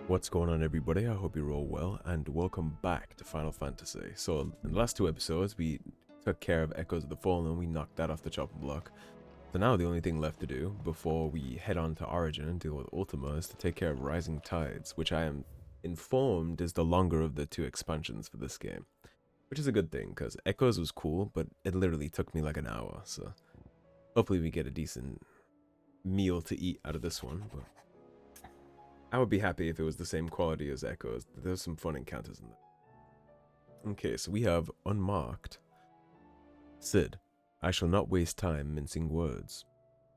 What's going on, everybody? I hope you're all well, and welcome back to Final Fantasy. So, in the last two episodes, we took care of Echoes of the Fallen, we knocked that off the chopping block. So now the only thing left to do, before we head on to Origin and deal with Ultima, is to take care of Rising Tides, which I am informed is the longer of the two expansions for this game. Which is a good thing, because Echoes was cool, but it literally took me like an hour, so hopefully we get a decent meal to eat out of this one, but I would be happy if it was the same quality as Echoes. There's some fun encounters in that. Okay, so we have Unmarked. Cid, I shall not waste time mincing words.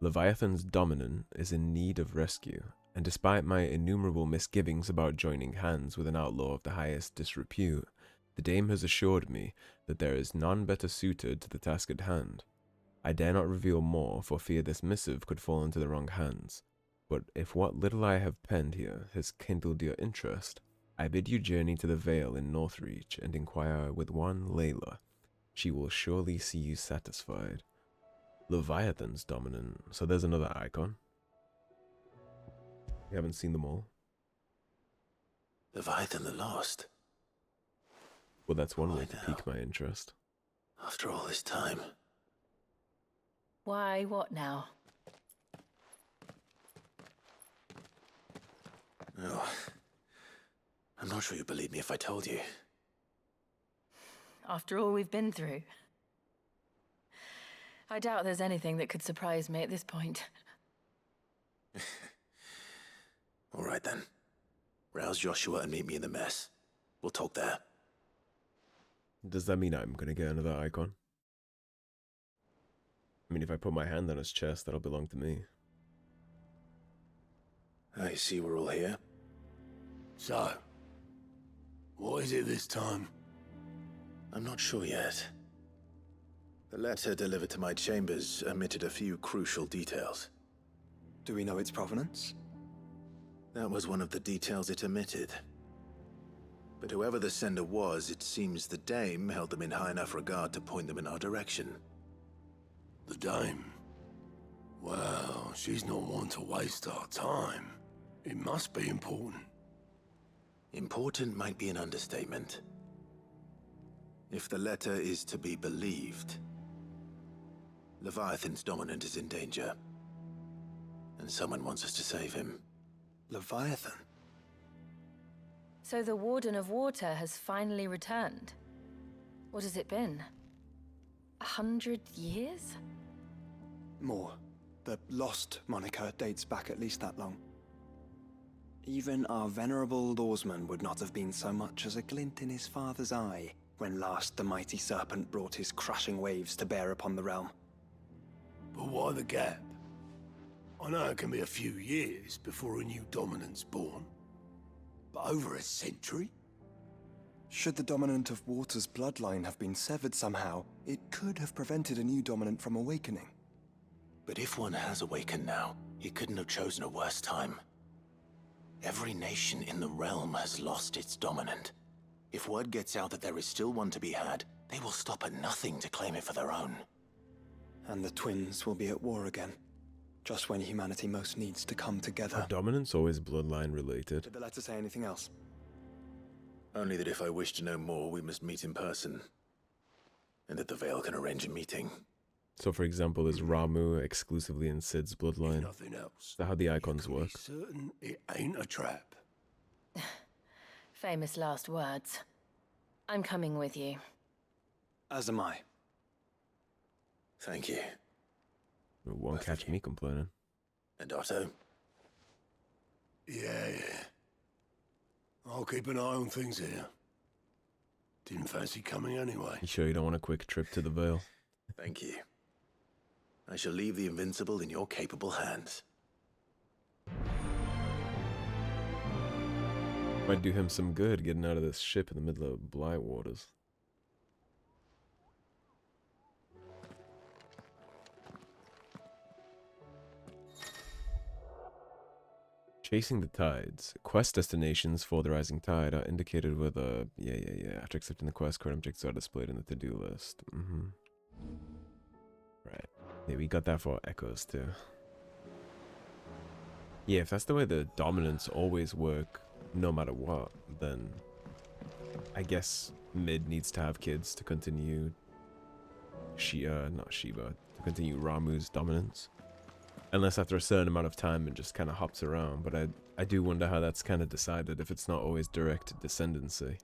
Leviathan's dominant is in need of rescue, and despite my innumerable misgivings about joining hands with an outlaw of the highest disrepute, the dame has assured me that there is none better suited to the task at hand. I dare not reveal more, for fear this missive could fall into the wrong hands. But if what little I have penned here has kindled your interest, I bid you journey to the Vale in Northreach and inquire with one Layla. She will surely see you satisfied. Leviathan's dominant, so there's another icon. We haven't seen them all. Leviathan the Lost? Well, that's one way to pique my interest. After all this time. Why, what now? Oh, I'm not sure you'd believe me if I told you. After all we've been through. I doubt there's anything that could surprise me at this point. All right then. Rouse Joshua and meet me in the mess. We'll talk there. Does that mean I'm gonna get another icon? I mean, if I put my hand on his chest, that'll belong to me. I see we're all here. So, what is it this time? I'm not sure yet. The letter delivered to my chambers omitted a few crucial details. Do we know its provenance? That was one of the details it omitted. But whoever the sender was, it seems the dame held them in high enough regard to point them in our direction. The dame? Well, she's not one to waste our time. It must be important. Important might be an understatement. If the letter is to be believed, Leviathan's dominant is in danger. And someone wants us to save him. Leviathan? So the Warden of Water has finally returned. What has it been? 100 years? More. The Lost moniker dates back at least that long. Even our venerable lawsman would not have been so much as a glint in his father's eye when last the mighty serpent brought his crushing waves to bear upon the realm. But why the gap? I know it can be a few years before a new dominant's born. But over a century? Should the dominant of Water's bloodline have been severed somehow, it could have prevented a new dominant from awakening. But if one has awakened now, he couldn't have chosen a worse time. Every nation in the realm has lost its dominant. If word gets out that there is still one to be had, they will stop at nothing to claim it for their own. And the twins will be at war again, just when humanity most needs to come together. Are dominants always bloodline related? Did the letter say anything else? Only that if I wish to know more, we must meet in person. And that the Vale can arrange a meeting. So, for example, is Ramu exclusively in Cid's bloodline? Nothing else. Is that how the icons You can work? be certain it ain't a trap. Famous last words. I'm coming with you. As am I. Thank you. It won't catch me complaining. And Otto? Yeah. I'll keep an eye on things here. Didn't fancy coming anyway. You sure you don't want a quick trip to the Vale? Thank you. I shall leave the Invincible in your capable hands. Might do him some good getting out of this ship in the middle of Blight Waters. Chasing the Tides. Quest destinations for the Rising Tide are indicated with a... Yeah. After accepting the quest, current objectives are displayed in the to-do list. Right. Yeah, we got that for Echoes too. Yeah, if that's the way the dominants always work, no matter what, then I guess Mid needs to have kids to continue to continue Ramuh's dominance. Unless after a certain amount of time it just kind of hops around, but I do wonder how that's kind of decided if it's not always direct descendancy.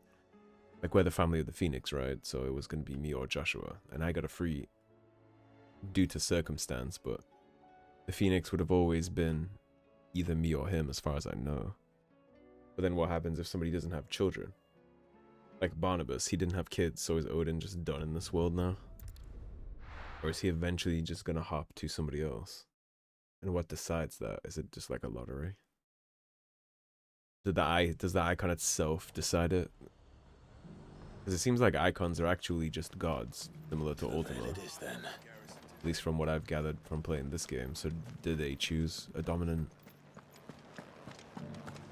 Like we're the family of the Phoenix, right? So it was going to be me or Joshua, and I got a free due to circumstance, but the Phoenix would have always been either me or him as far as I know. But then what happens if somebody doesn't have children? Like Barnabas, he didn't have kids, so is Odin just done in this world now? Or is he eventually just gonna hop to somebody else? And what decides that? Is it just like a lottery? Does the icon itself decide it? Because it seems like icons are actually just gods, similar to Ultima. It is then. At least from what I've gathered from playing this game. So did they choose a dominant?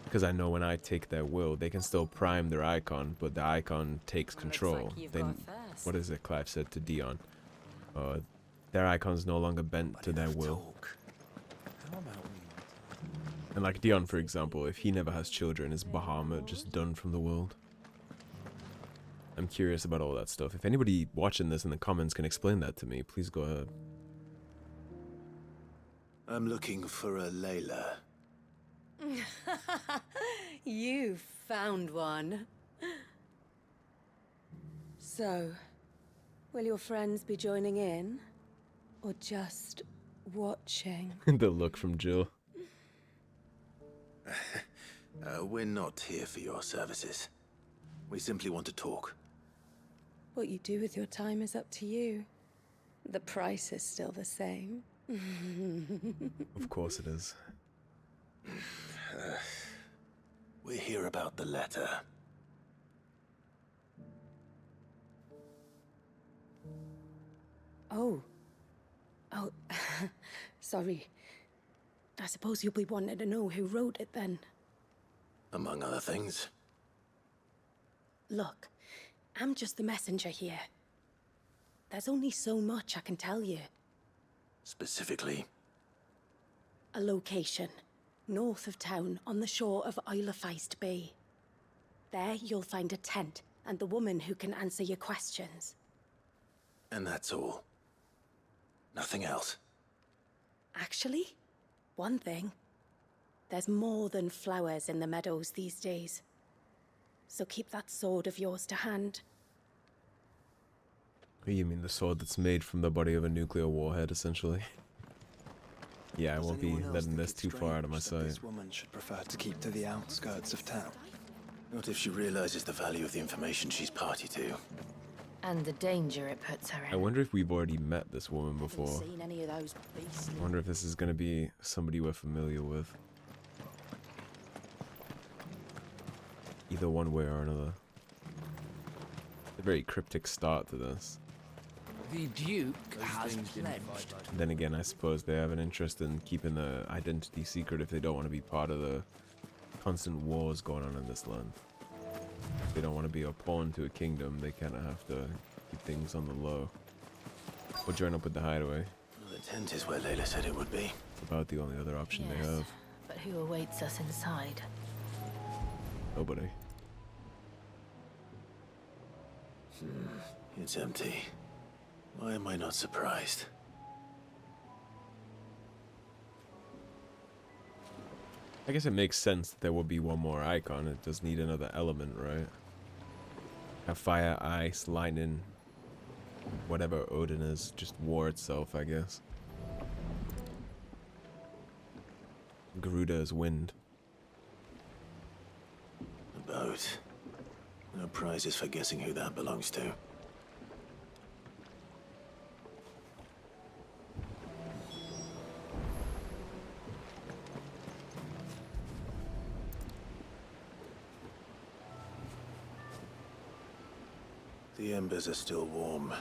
Because I know when I take their will, they can still prime their icon, but the icon takes control. Then, what is it Clive said to Dion? Their icon's no longer bent to their will. And like Dion, for example, if he never has children, is Bahamut just done from the world? I'm curious about all that stuff. If anybody watching this in the comments can explain that to me, please go ahead. I'm looking for a Layla. You found one. So, will your friends be joining in? Or just watching? The look from Jill. We're not here for your services. We simply want to talk. What you do with your time is up to you. The price is still the same. Of course it is. We're here about the letter. Oh, sorry. I suppose you'll be wanting to know who wrote it then. Among other things. Look, I'm just the messenger here. There's only so much I can tell you. Specifically? A location, north of town, on the shore of Isle of Feist Bay. There you'll find a tent and the woman who can answer your questions. And that's all? Nothing else? Actually, one thing. There's more than flowers in the meadows these days. So keep that sword of yours to hand. You mean the sword that's made from the body of a nuclear warhead, essentially? Yeah, I won't be letting this too far out of my sight. This woman should prefer to keep to the outskirts of town. Not if she realizes the value of the information she's party to. And the danger it puts her I in. wonder if we've already met this woman before. Seen any of those beastly... I wonder if this is going to be somebody we're familiar with. Either one way or another. A very cryptic start to this. The Duke has pledged. Then again, I suppose they have an interest in keeping the identity secret if they don't want to be part of the constant wars going on in this land. If they don't want to be a pawn to a kingdom, they kind of have to keep things on the low. Or join up with the hideaway. Well, the tent is where Layla said it would be. It's about the only other option they Yes, have. but who awaits us inside? Nobody. It's empty. Why am I not surprised? I guess it makes sense that there will be one more icon. It does need another element, right? Have fire, ice, lightning, whatever Odin is, just war itself, I guess. Garuda is wind. A boat. No prizes for guessing who that belongs to. The embers are still warm.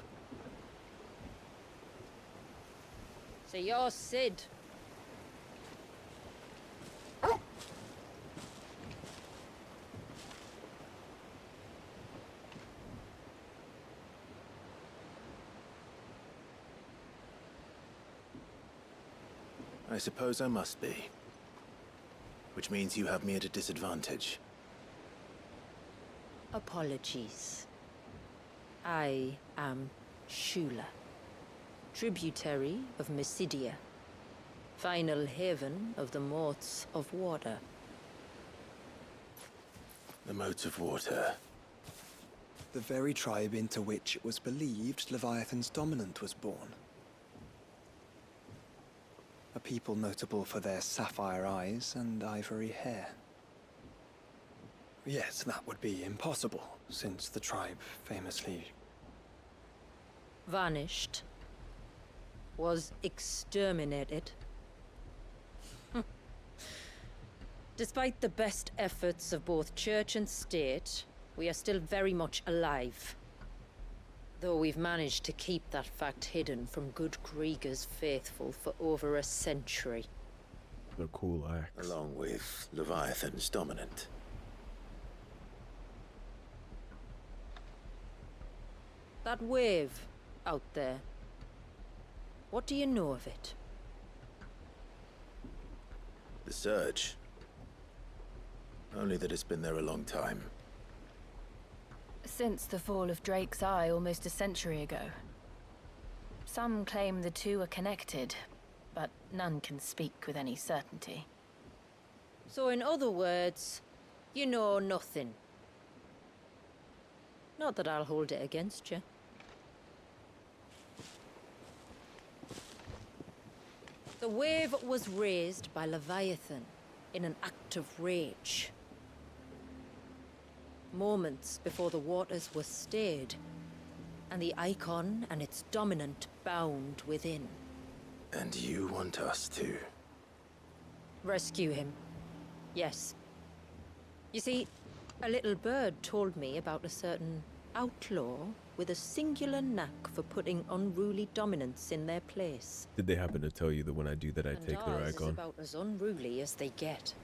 So you're Sid. I suppose I must be. Which means you have me at a disadvantage. Apologies. I am Shula, tributary of Mysidia, final haven of the Moats of Water. The Moats of Water. The very tribe into which it was believed Leviathan's dominant was born. A people notable for their sapphire eyes and ivory hair. Yet that would be impossible, since the tribe famously... Vanished. Was exterminated. Despite the best efforts of both church and state, we are still very much alive. Though we've managed to keep that fact hidden from good Krieger's faithful for over a century. They're cool acts. Along with Leviathan's dominant. That wave out there. What do you know of it? The Surge. Only that it's been there a long time. Since the fall of Drake's Eye almost a century ago. Some claim the two are connected, but none can speak with any certainty. So in other words, you know nothing. Not that I'll hold it against you. The wave was raised by Leviathan in an act of rage. Moments before the waters were stayed, and the Eikon and its dominant bound within. And you want us to? Rescue him. Yes. You see, a little bird told me about a certain outlaw with a singular knack for putting unruly dominants in their place. Did they happen to tell you that when I do that, I take their ours is icon? about as unruly as they get.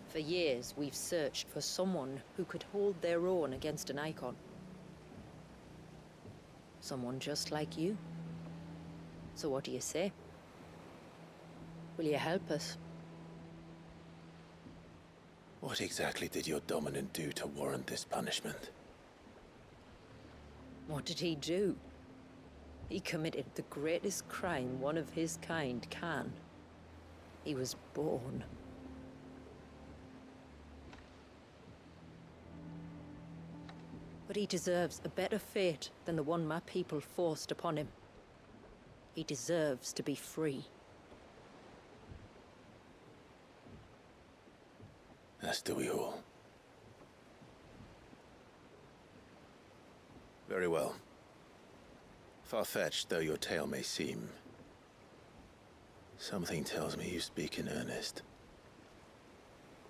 For years, we've searched for someone who could hold their own against an Eikon. Someone just like you. So what do you say? Will you help us? What exactly did your dominant do to warrant this punishment? What did he do? He committed the greatest crime one of his kind can. He was born. But he deserves a better fate than the one my people forced upon him. He deserves to be free. As do we all. Very well. Far-fetched though your tale may seem, something tells me you speak in earnest.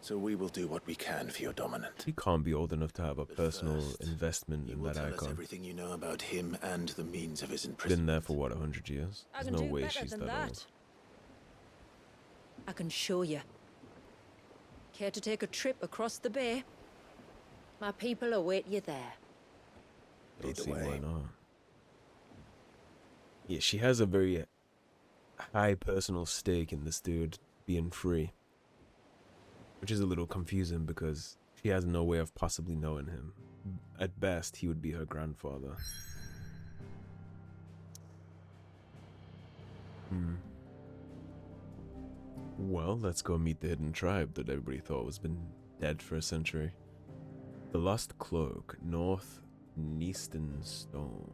So we will do what we can for your dominant. He can't be old enough to have a But personal first, investment You in will that tell us icon. everything you know about him and the means of his Been imprisonment. there for what, 100 years? I There's can no do way better she's than that that. old. I can show you. Care to take a trip across the bay? My people await you there. Don't Lead the see why way. not. Yeah, she has a very high personal stake in this dude being free. Which is a little confusing because she has no way of possibly knowing him. At best, he would be her grandfather. Well, let's go meet the hidden tribe that everybody thought was been dead for a century. The Lost Cloak, North Neaston Storm.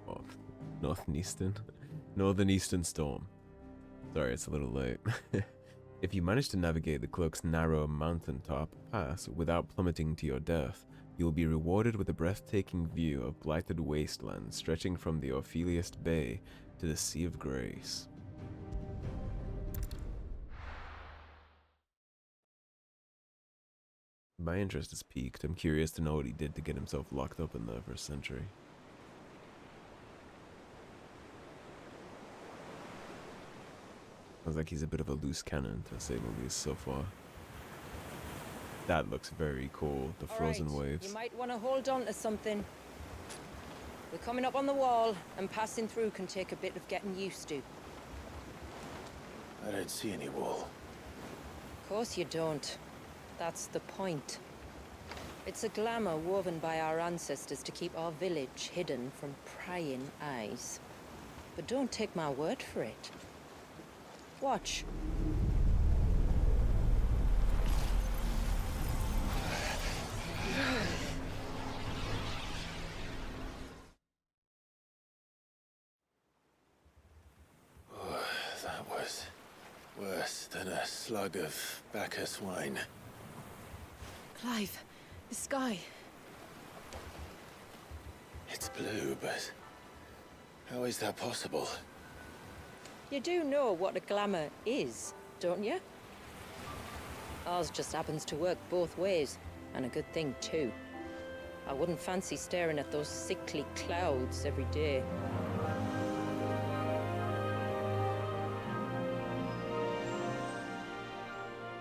Oh, North Neaston? Northern Eastern Storm. Sorry, it's a little late. If you manage to navigate the cloak's narrow mountaintop pass without plummeting to your death, you will be rewarded with a breathtaking view of blighted wastelands stretching from the Orpheliest Bay to the Sea of Grace. My interest is piqued. I'm curious to know what he did to get himself locked up in there for a century. Sounds like he's a bit of a loose cannon, to say the least, so far. That looks very cool, the frozen waves. You might want to hold on to something. We're coming up on the wall, and passing through can take a bit of getting used to. I don't see any wall. Of course you don't. That's the point. It's a glamour woven by our ancestors to keep our village hidden from prying eyes. But don't take my word for it. Watch. That was worse than a slug of Bacchus wine. Clive, the sky. It's blue, but how is that possible? You do know what a glamour is, don't you? Ours just happens to work both ways, and a good thing too. I wouldn't fancy staring at those sickly clouds every day.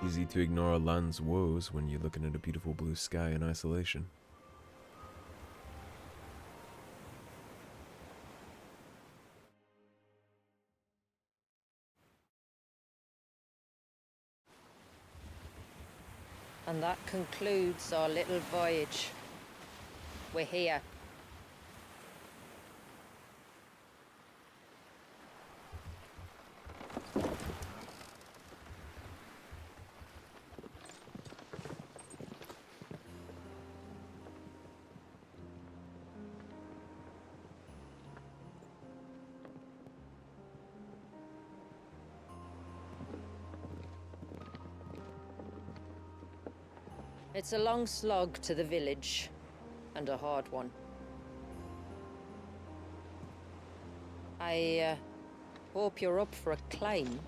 Easy to ignore a land's woes when you're looking at a beautiful blue sky in isolation. And that concludes our little voyage. We're here. It's a long slog to the village, and a hard one. I hope you're up for a climb.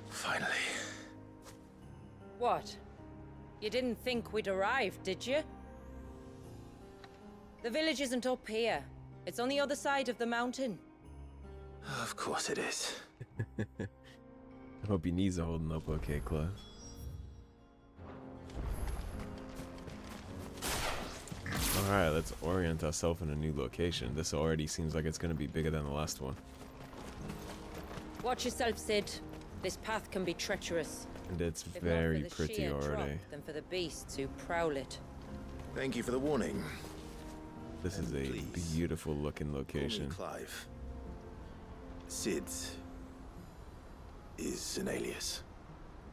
Finally. What? You didn't think we'd arrived, did you? The village isn't up here. It's on the other side of the mountain. Of course it is. I hope your knees are holding up okay, Clive. Alright, let's orient ourselves in a new location. This already seems like it's going to be bigger than the last one. Watch yourself, Sid. This path can be treacherous. And it's If very not for the pretty sheer already. drop, than for the beasts who prowl it. Thank you for the warning. This is a Please, beautiful looking Call me location. Clive. Sid is an alias.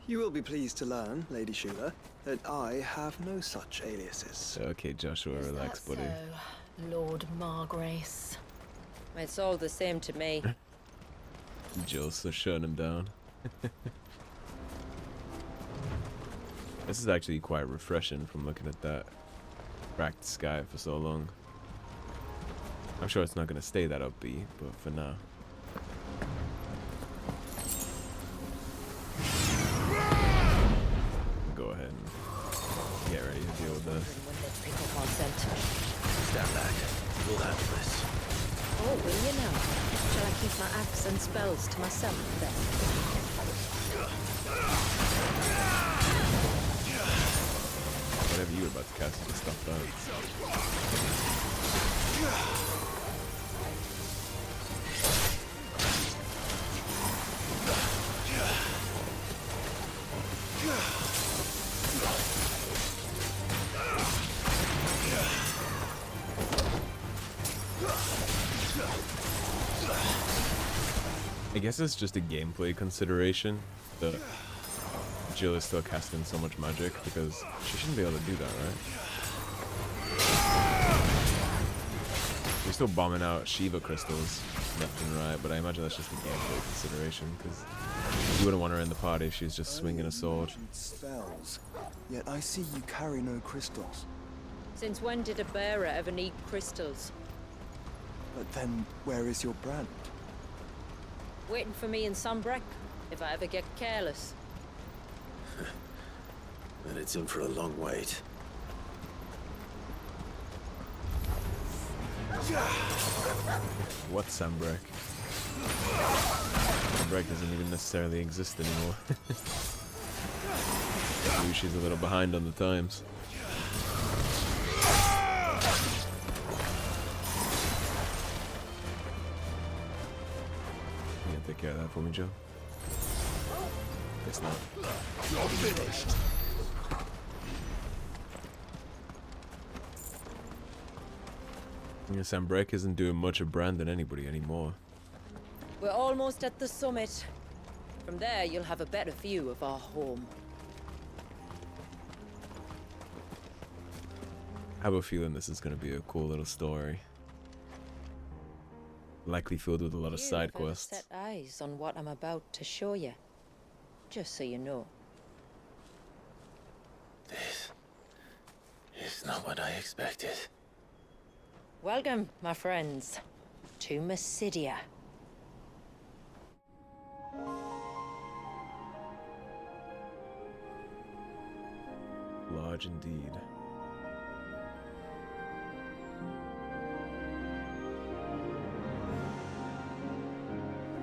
You will be pleased to learn, Lady Shula, that I have no such aliases. Okay, Joshua, Is relax, that buddy. so, Lord Margrace? It's all the same to me. Jill's so shutting him down. This is actually quite refreshing from looking at that cracked sky for so long. I'm sure it's not going to stay that upbeat, but for now. Go ahead and get ready to deal with this. When they pick up our scent. Stand back. We'll handle this. Oh, will you now? Shall I keep my axe and spells to myself then? Whatever you were about to cast, you can stop that. I guess it's just a gameplay consideration that Jill is still casting so much magic, because she shouldn't be able to do that, right? You're still bombing out Shiva crystals left and right, but I imagine that's just a gameplay consideration, because you wouldn't want her in the party if she's just swinging a sword. Spells. Yet I see you carry no crystals. Since when did a bearer ever need crystals? But then, where is your brand? Waiting for me in Sunbreck, if I ever get careless. Then it's in for a long wait. What Sambrek? The break doesn't even necessarily exist anymore. Maybe she's a little behind on the times. You gonna take care of that for me, Joe? Guess not. You're finished. Yeah, Sam Break isn't doing much of branding anybody anymore. We're almost at the summit. From there, you'll have a better view of our home. I have a feeling this is going to be a cool little story. Likely filled with a lot of You side have ever quests. set eyes on what I'm about to show you. Just so you know. This is not what I expected. Welcome, my friends, to Mysidia. Large indeed.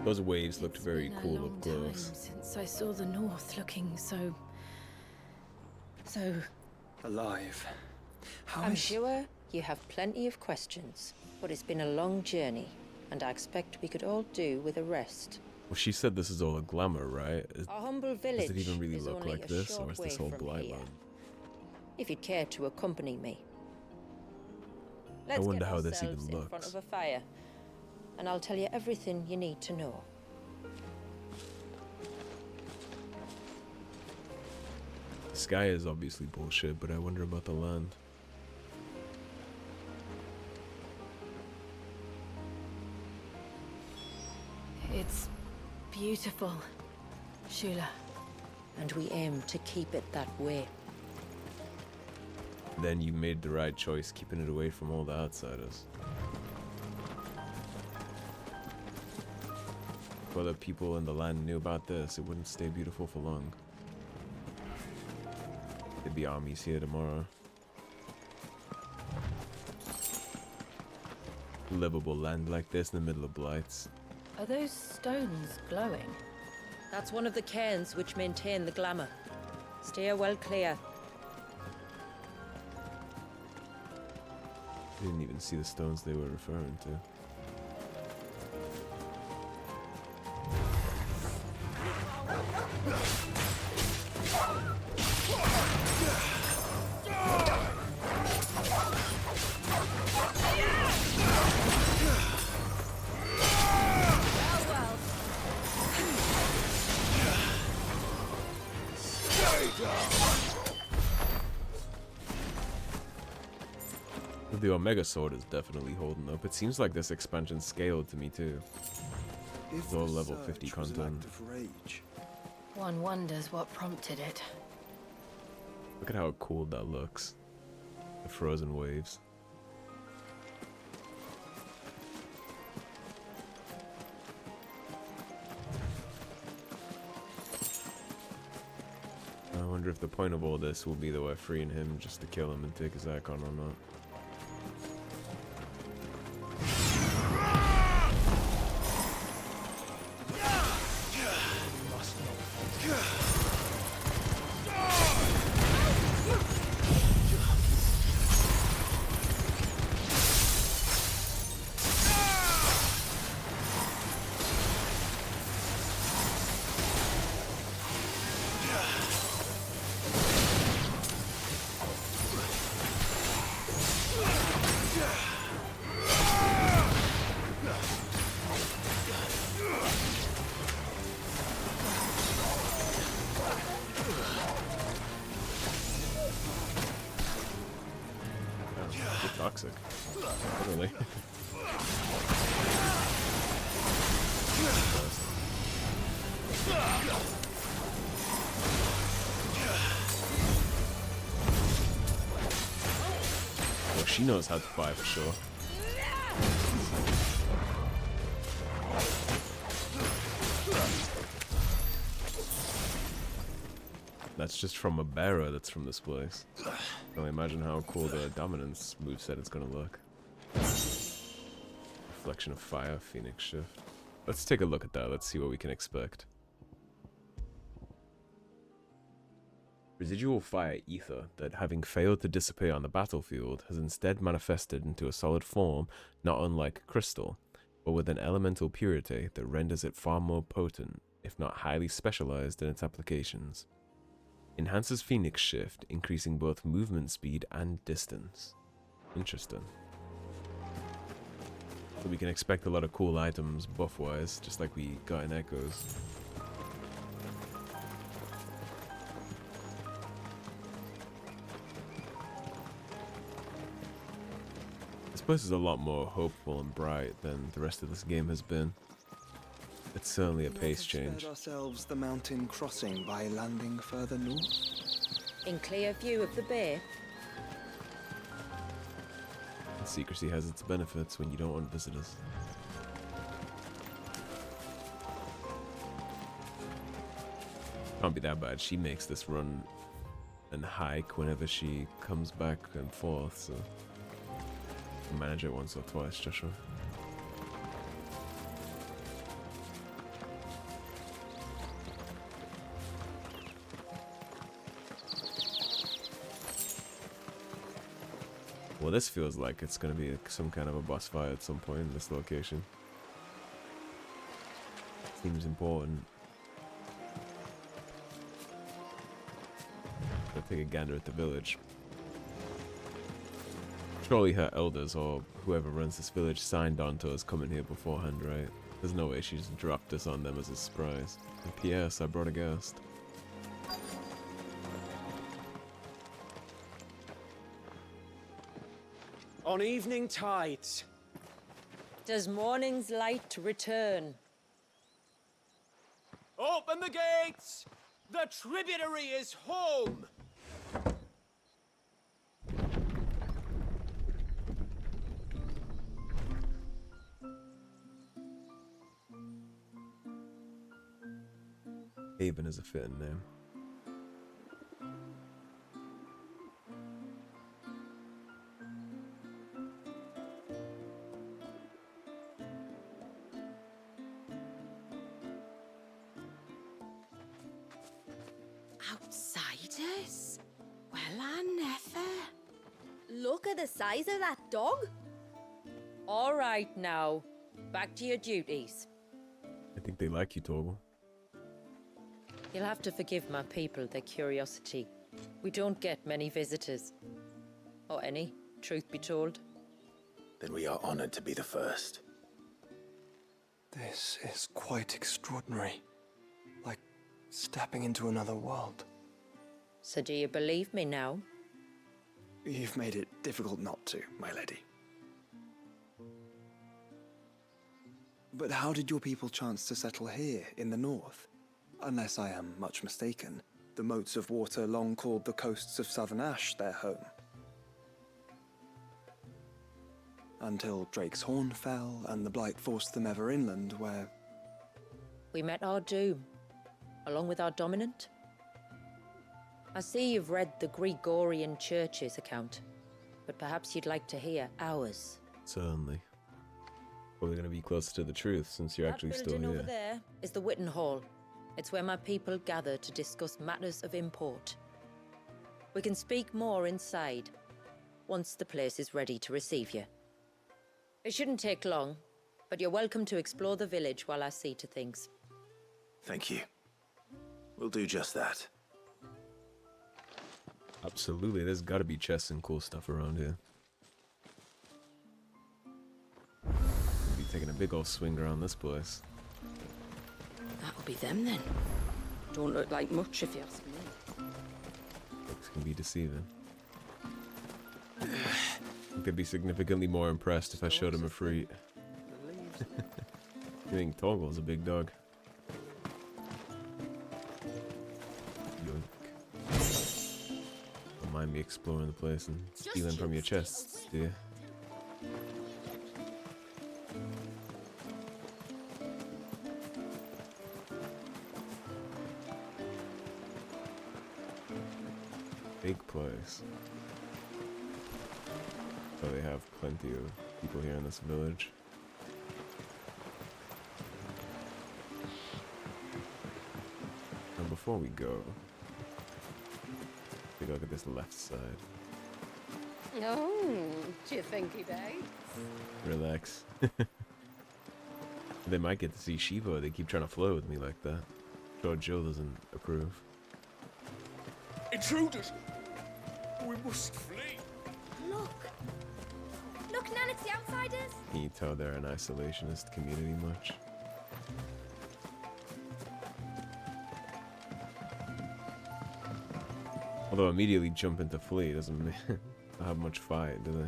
Those waves looked very It's been cool a long up close. time since I saw the north looking so Alive. How I'm is- sure you have plenty of questions, but it's been a long journey, and I expect we could all do with a rest. Well, she said this is all a glamour, right? Our humble village Does it even really is look only like a this, short or is way this all from Blightland? here. If you'd care to accompany me. I Let's wonder get how this even ourselves in front looks. of a fire, and I'll tell you everything you need to know. The sky is obviously bullshit, but I wonder about the land. it's beautiful, Shula. And we aim to keep it that way. Then you made the right choice, keeping it away from all the outsiders. If other people in the land knew about this, it wouldn't stay beautiful for long. There'd be armies here tomorrow. Livable land like this in the middle of blights. Are those stones glowing? That's one of the cairns which maintain the glamour. Steer well clear. I didn't even see the stones they were referring to. The Omega Sword is definitely holding up. It seems like this expansion scaled to me too. If It's all the level search 50 was an content. act of rage, One wonders what prompted it. Look at how cool that looks. The frozen waves. I wonder if the point of all this will be that we're freeing him just to kill him and take his icon or not. You're toxic. Literally. Well, she knows how to fight for sure. That's just from a bearer that's from this place. I can only imagine how cool the dominance moveset is gonna look. Reflection of fire, Phoenix shift. let's take a look at that. Let's see what we can expect. Residual fire ether that, having failed to dissipate on the battlefield, has instead manifested into a solid form not unlike crystal, but with an elemental purity that renders it far more potent, if not highly specialized in its applications. Enhances Phoenix Shift, increasing both movement speed and distance. Interesting. So we can expect a lot of cool items buff-wise, just like we got in Echoes. This place is a lot more hopeful and bright than the rest of this game has been. It's certainly a pace change. Ourselves the mountain crossing by landing further north. In clear view of the bay. Secrecy has its benefits when you don't want visitors. Can't be that bad. She makes this run and hike whenever she comes back and forth, so manage it once or twice, Joshua. Well, this feels like it's going to be some kind of a boss fight at some point in this location. Seems important. I'll take a gander at the village. Surely her elders or whoever runs this village signed on to us coming here beforehand, right? There's no way she just dropped us on them as a surprise. And P.S. I brought a guest. On evening tides. Does morning's light return? Open the gates! The tributary is home! Haven is a fitting name. Outsiders? Well, I never. Look at the size of that dog. All right now, back to your duties. I think they like you, Torgal. You'll have to forgive my people their curiosity. We don't get many visitors. Or any, truth be told. Then we are honored to be the first. This is quite extraordinary. Like stepping into another world. So do you believe me now? You've made it difficult not to, my lady. But how did your people chance to settle here in the north? Unless I am much mistaken, the moats of water long called the coasts of Southern Ash their home. Until Drake's Horn fell and the Blight forced them ever inland, where... We met our doom, along with our dominant. I see you've read the Gregorian Church's account, but perhaps you'd like to hear ours. Certainly. Well, we're going to be closer to the truth since you're actually still That building here. over there is the Witten Hall. It's where my people gather to discuss matters of import. We can speak more inside, once the place is ready to receive you. It shouldn't take long, but you're welcome to explore the village while I see to things. Thank you. We'll do just that. Absolutely, there's got to be chests and cool stuff around here. We'll be taking a big old swing around this place. That'll be them then. Don't look like much if you ask me. Looks can be deceiving. I could be significantly more impressed if I showed him a fruit. I think Torgal's a big dog. Yoink. Don't mind me exploring the place and stealing from your chests, dear. Big place. So they have plenty of people here in this village. before we go, we look at this left side. Oh, do you think he died? Relax. They might get to see Shiva. They keep trying to flirt with me like that. Sure, Jill doesn't approve. Intruders! We must flee! Look! Look, Nan, it's the outsiders! Can you tell they're an isolationist community much? Although immediately jump into flee doesn't have much fight, do they?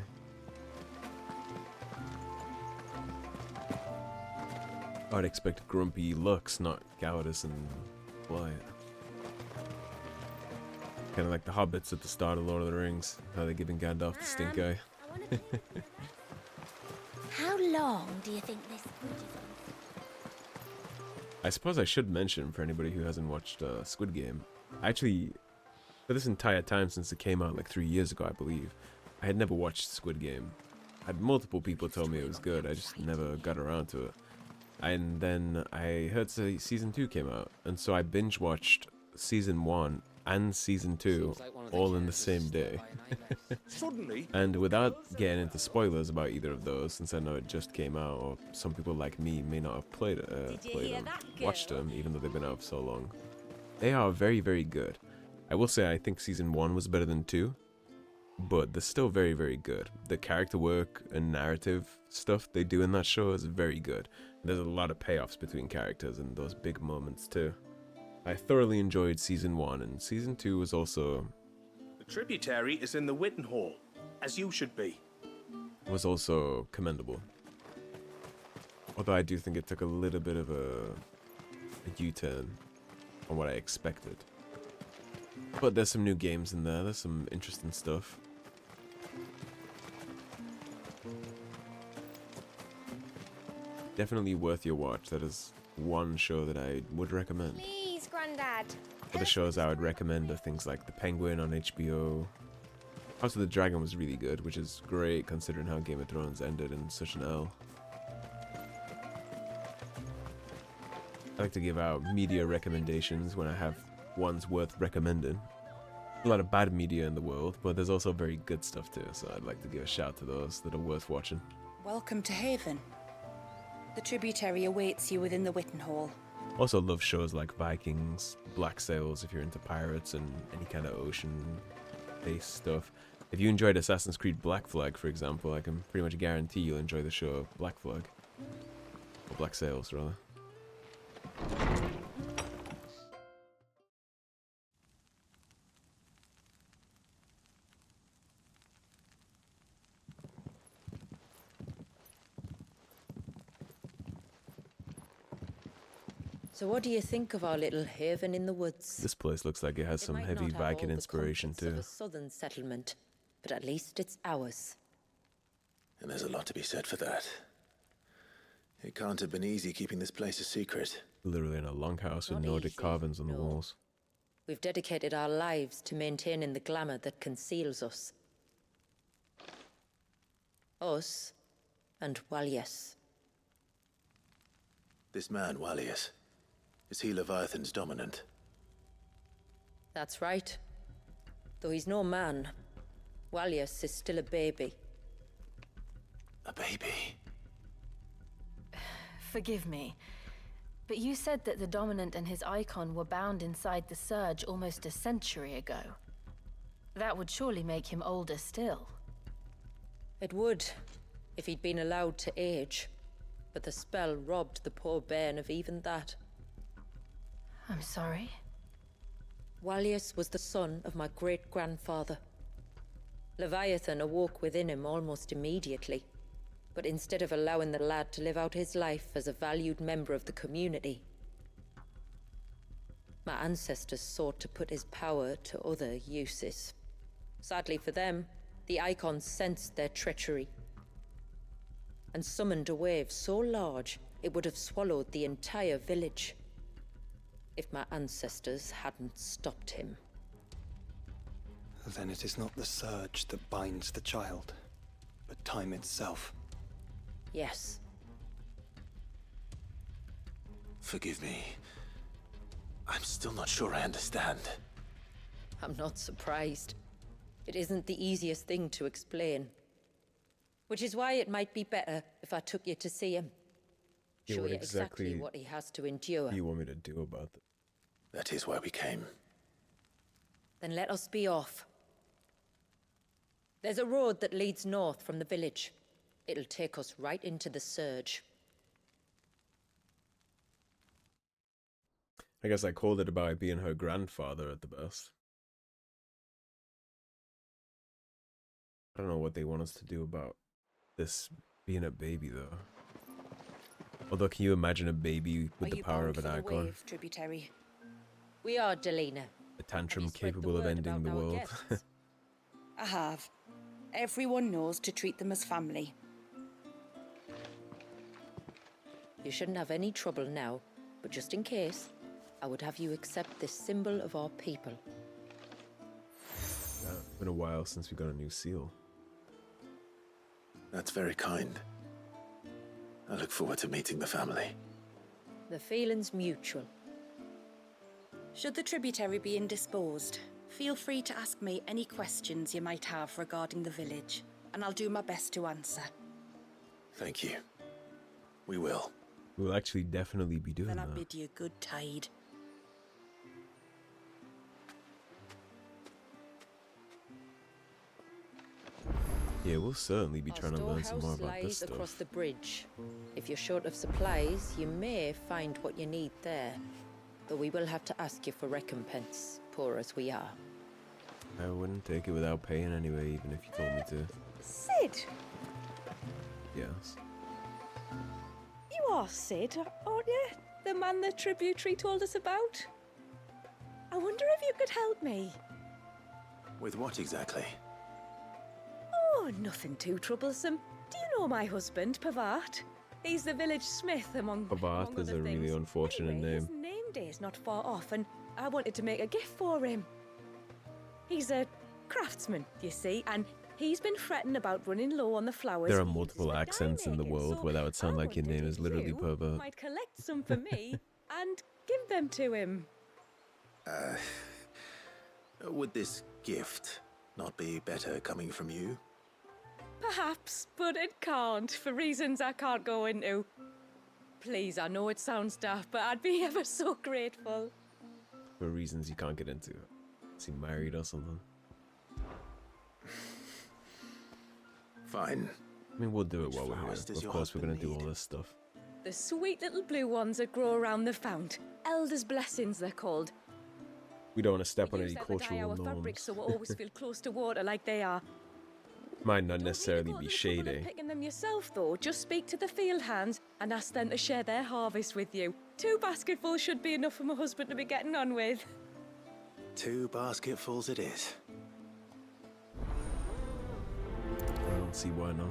I'd expect grumpy looks, not cowardice and flight. Kind of like the hobbits at the start of Lord of the Rings, how they're giving Gandalf the stink eye. How long do you think this squid is on? I suppose I should mention, for anybody who hasn't watched Squid Game, actually, for this entire time since it came out like 3 years ago, I believe, I had never watched Squid Game. I had multiple people tell me it was good, I just never got around to it. And then I heard season 2 came out, and so I binge watched season 1 and season 2 all in the same day. Suddenly, And without getting into spoilers about either of those, since I know it just came out, or some people like me may not have played them, watched them, even though they've been out for so long. They are very, very good. I will say I think season 1 was better than 2, but they're still very, very good. The character work and narrative stuff they do in that show is very good. There's a lot of payoffs between characters and those big moments too. I thoroughly enjoyed season 1, and season 2 was also the tributary is in the Witten Hall, as you should be. commendable. Although I do think it took a little bit of a U-turn on what I expected. But there's some new games in there, there's some interesting stuff. Definitely worth your watch. That is one show that I would recommend. Please, Grandad. Other shows I would recommend are things like The Penguin on HBO. House of the Dragon was really good, which is great considering how Game of Thrones ended in such an L. I like to give out media recommendations when I have ones worth recommending. A lot of bad media in the world, but there's also very good stuff too, so I'd like to give a shout to those that are worth watching. Welcome to Haven. The tributary awaits you within the Witten Hall. Also love shows like Vikings, Black Sails if you're into pirates and any kind of ocean-based stuff. If you enjoyed Assassin's Creed Black Flag, for example, I can pretty much guarantee you'll enjoy the show Black Flag. Or Black Sails, rather. So what do you think of our little haven in the woods? This place looks like it has some might heavy not have all Viking the inspiration comforts of too. a southern settlement, but at least it's ours. And there's a lot to be said for that. It can't have been easy keeping this place a secret. Literally in a longhouse with Not Nordic easy, carvings on the no. walls. We've dedicated our lives to maintaining the glamour that conceals us. Us and Walyes. This man, Walyes, is he Leviathan's dominant? That's right. Though he's no man, Walyes is still a baby. A baby? Forgive me, but you said that the Dominant and his Eikon were bound inside the Surge almost a century ago. That would surely make him older still. It would, if he'd been allowed to age. But the spell robbed the poor bairn of even that. I'm sorry. Walyes was the son of my great-grandfather. Leviathan awoke within him almost immediately. But instead of allowing the lad to live out his life as a valued member of the community, my ancestors sought to put his power to other uses. Sadly for them, the Eikons sensed their treachery and summoned a wave so large it would have swallowed the entire village if my ancestors hadn't stopped him. Then it is not the surge that binds the child, but time itself. Yes. Forgive me. I'm still not sure I understand. I'm not surprised. It isn't the easiest thing to explain. Which is why it might be better if I took you to see him. Yeah, Show what you exactly what he has to endure. What do you want me to do about that? That is why we came. Then let us be off. There's a road that leads north from the village. It'll take us right into the surge. I guess I called it about being her grandfather at the best. I don't know what they want us to do about this being a baby, though. Although, can you imagine a baby with the power of an icon? Wave, tributary? We are, Delina. A tantrum capable of ending the world. I have. Everyone knows to treat them as family. You shouldn't have any trouble now, but just in case, I would have you accept this symbol of our people. Yeah, it's been a while since we got a new seal. That's very kind. I look forward to meeting the family. The feeling's mutual. Should the tributary be indisposed, feel free to ask me any questions you might have regarding the village, and I'll do my best to answer. Thank you. We will. We'll actually definitely be doing Then that. I bid you good tide. Yeah, we'll certainly be trying to learn some more Storehouse about this lies across stuff. the bridge. If you're short of supplies, you may find what you need there. Though we will have to ask you for recompense, poor as we are. I wouldn't take it without paying anyway, even if you told me to. Sid! Yes. You are Sid, aren't you? The man the tributary told us about? I wonder if you could help me. With what exactly? Oh, nothing too troublesome. Do you know my husband, Pavat? He's the village smith among Pavat is a other really things. unfortunate Anyway, name. His name day's not far off, and I wanted to make a gift for him. He's a craftsman, you see, and he's been fretting about running low on the flowers. There are he uses multiple for accents in the dye-making, world so where that would sound I like your wondered name if is literally you Pervert. might collect some for me and give them to him. Would this gift not be better coming from you? Perhaps, but it can't, for reasons I can't go into. Please, I know it sounds daft, but I'd be ever so grateful. For reasons you can't get into. Is he married or something? Fine. I mean, we'll do it while we're here. flowers does Of your course, we're gonna husband do all need? this stuff. The sweet little blue ones that grow around the fount. Elders' blessings, they're called. We don't want to step on We any use them to dye cultural our fabrics, norms. so we'll always feel close to water like they are. Might not Don't necessarily need be to go to the trouble of shady. picking them yourself, though. Just speak to the field hands and ask them to share their harvest with you. 2 basketfuls should be enough for my husband to be getting on with. 2 basketfuls it is. I don't see why not.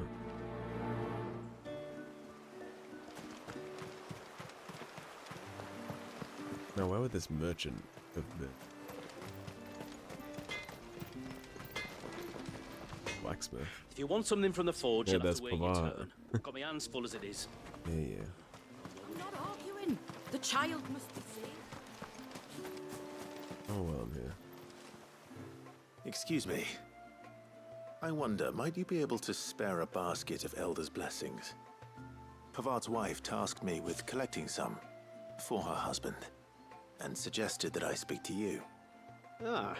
Now, why would this merchant have the blacksmith? If you want something from the forge, Yeah, you'll have that's to wait your Pavat. turn. I've got my hands full as it is. Yeah. I'm not arguing. The child must be saved. Oh well, I'm here. Excuse me. I wonder, might you be able to spare a basket of Elder's blessings? Pavart's wife tasked me with collecting some for her husband, and suggested that I speak to you. Ah.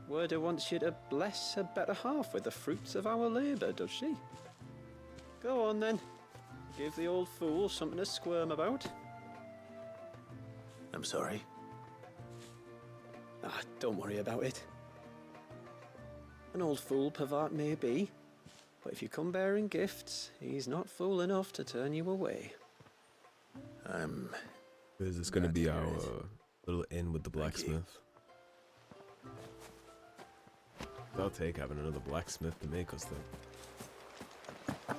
Werda wants you to bless her better half with the fruits of our labour, does she? Go on then. Give the old fool something to squirm about. I'm sorry. Ah, don't worry about it. An old fool Pavart may be, but if you come bearing gifts, he's not fool enough to turn you away. Is this gonna Glad be to hear our it. little inn with the Thank you. blacksmith? I'll take having another blacksmith to make us though.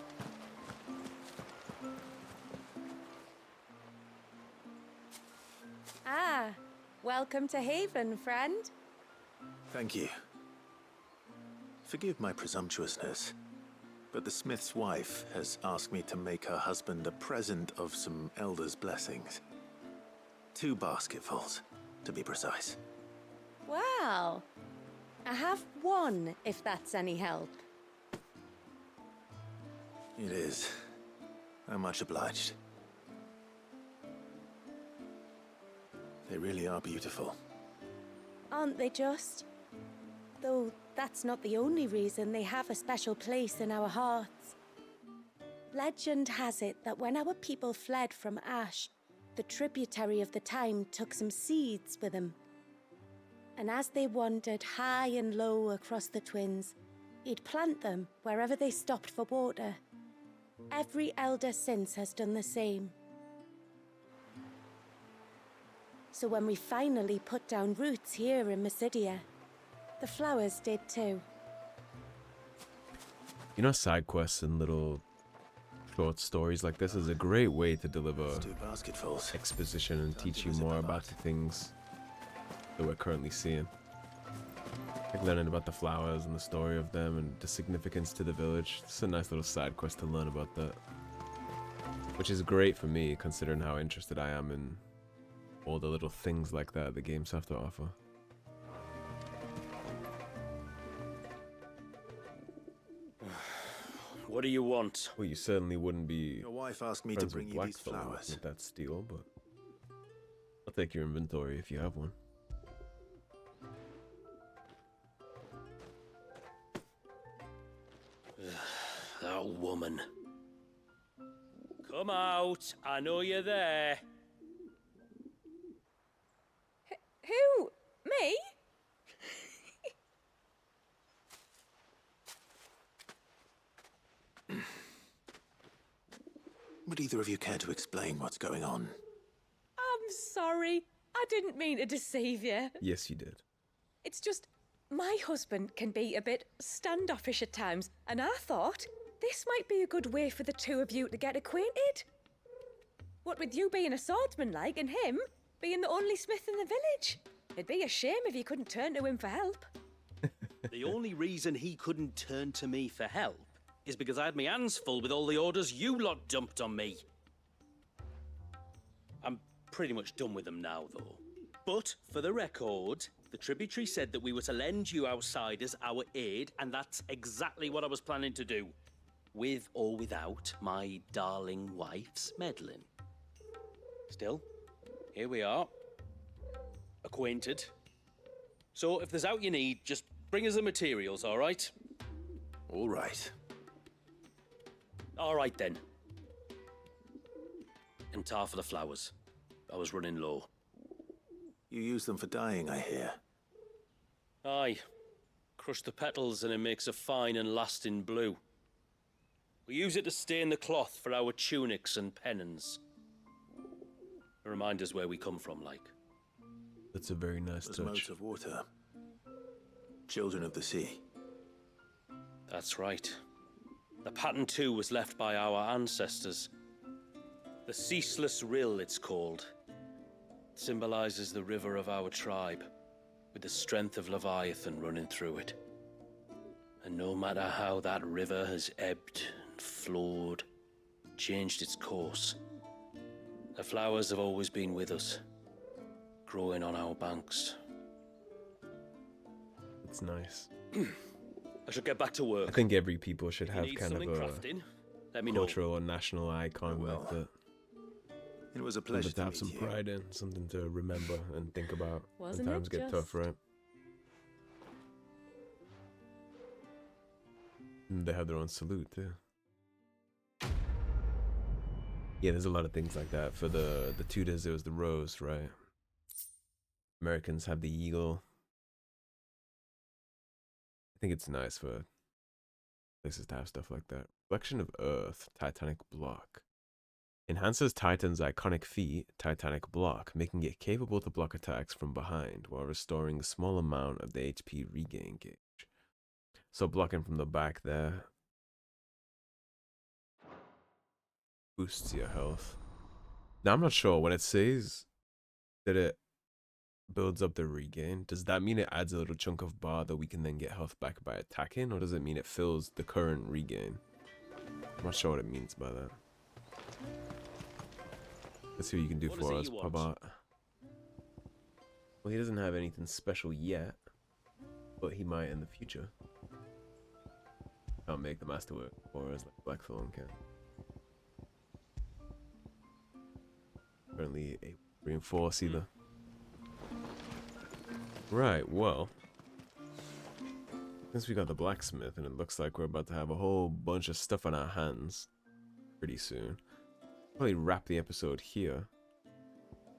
Ah, welcome to Haven, friend. Thank you. Forgive my presumptuousness, but the smith's wife has asked me to make her husband a present of some Elder's blessings. 2 basketfuls. to be precise. Well, I have one, if that's any help. It is. I'm much obliged. They really are beautiful. Aren't they just? Though that's not the only reason they have a special place in our hearts. Legend has it that when our people fled from Ash, the tributary of the time took some seeds with them. And as they wandered high and low across the Twins, he'd plant them wherever they stopped for water. Every elder since has done the same. So when we finally put down roots here in Mysidia, the flowers did too. You know, side quests and little short stories like this is a great way to deliver exposition and teach you more about the things that we're currently seeing. Like learning about the flowers and the story of them and the significance to the village. It's a nice little side quest to learn about that. Which is great for me, considering how interested I am in all the little things like that the games have to offer. What do you want? Well, you certainly wouldn't be. Your wife asked me to bring you these flowers. With that steel, but I'll take your inventory if you have one. That woman. Come out. I know you're there. Who? Me? Would either of you care to explain what's going on? I'm sorry. I didn't mean to deceive you. Yes, you did. It's just, my husband can be a bit standoffish at times, and I thought this might be a good way for the two of you to get acquainted. What with you being a swordsman like, and him being the only smith in the village. It'd be a shame if you couldn't turn to him for help. The only reason he couldn't turn to me for help is because I had my hands full with all the orders you lot dumped on me. I'm pretty much done with them now, though. But, for the record, the tributary said that we were to lend you outsiders our aid, and that's exactly what I was planning to do. With or without my darling wife's meddling. Still, here we are. Acquainted. So, if there's out you need, just bring us the materials, all right? All right. All right, then. And tar for the flowers. I was running low. You use them for dyeing, I hear. Aye. Crush the petals and it makes a fine and lasting blue. We use it to stain the cloth for our tunics and pennons. A reminder where we come from, like. That's a very nice touch. Motes of water. Children of the sea. That's right. The pattern too was left by our ancestors. The Ceaseless Rill, it's called. It symbolizes the river of our tribe, with the strength of Leviathan running through it. And no matter how that river has ebbed and flowed, changed its course, the flowers have always been with us, growing on our banks. It's nice. I should get back to work. I think every people should have kind of a crafting, let me cultural or national icon like that. It was a pleasure to have some pride in, something to remember and think about when times get tough, right? And they have their own salute too. Yeah, there's a lot of things like that. For the Tudors, it was the rose, right? Americans have the eagle. I think it's nice for places to have stuff like that. Reflection of Earth, Titanic block. Enhances Titan's iconic feat, Titanic block, making it capable to block attacks from behind while restoring a small amount of the HP regain gauge. So blocking from the back there boosts your health. Now I'm not sure when it says that it builds up the regain. Does that mean it adds a little chunk of bar that we can then get health back by attacking, or does it mean it fills the current regain? I'm not sure what it means by that. Let's see what you can do for us, Pabart. Well, he doesn't have anything special yet, but he might in the future. Can't make the masterwork, or as like Blackthorn can. Currently a reinforce either. Right, well, since we got the blacksmith and it looks like we're about to have a whole bunch of stuff on our hands pretty soon, probably wrap the episode here.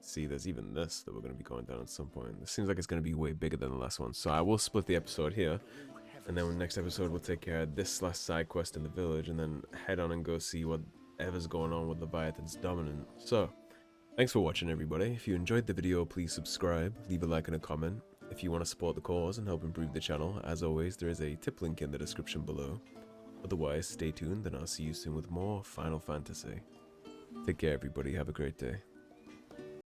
See, there's even this that we're going to be going down at some point. It seems like it's going to be way bigger than the last one, so I will split the episode here, and then next episode we'll take care of this last side quest in the village and then head on and go see whatever's going on with Leviathan's dominant. So thanks for watching, everybody. If you enjoyed the video, please subscribe, leave a like and a comment. If you want to support the cause and help improve the channel, as always, there is a tip link in the description below. Otherwise, stay tuned and I'll see you soon with more Final Fantasy. Take care, everybody. Have a great day.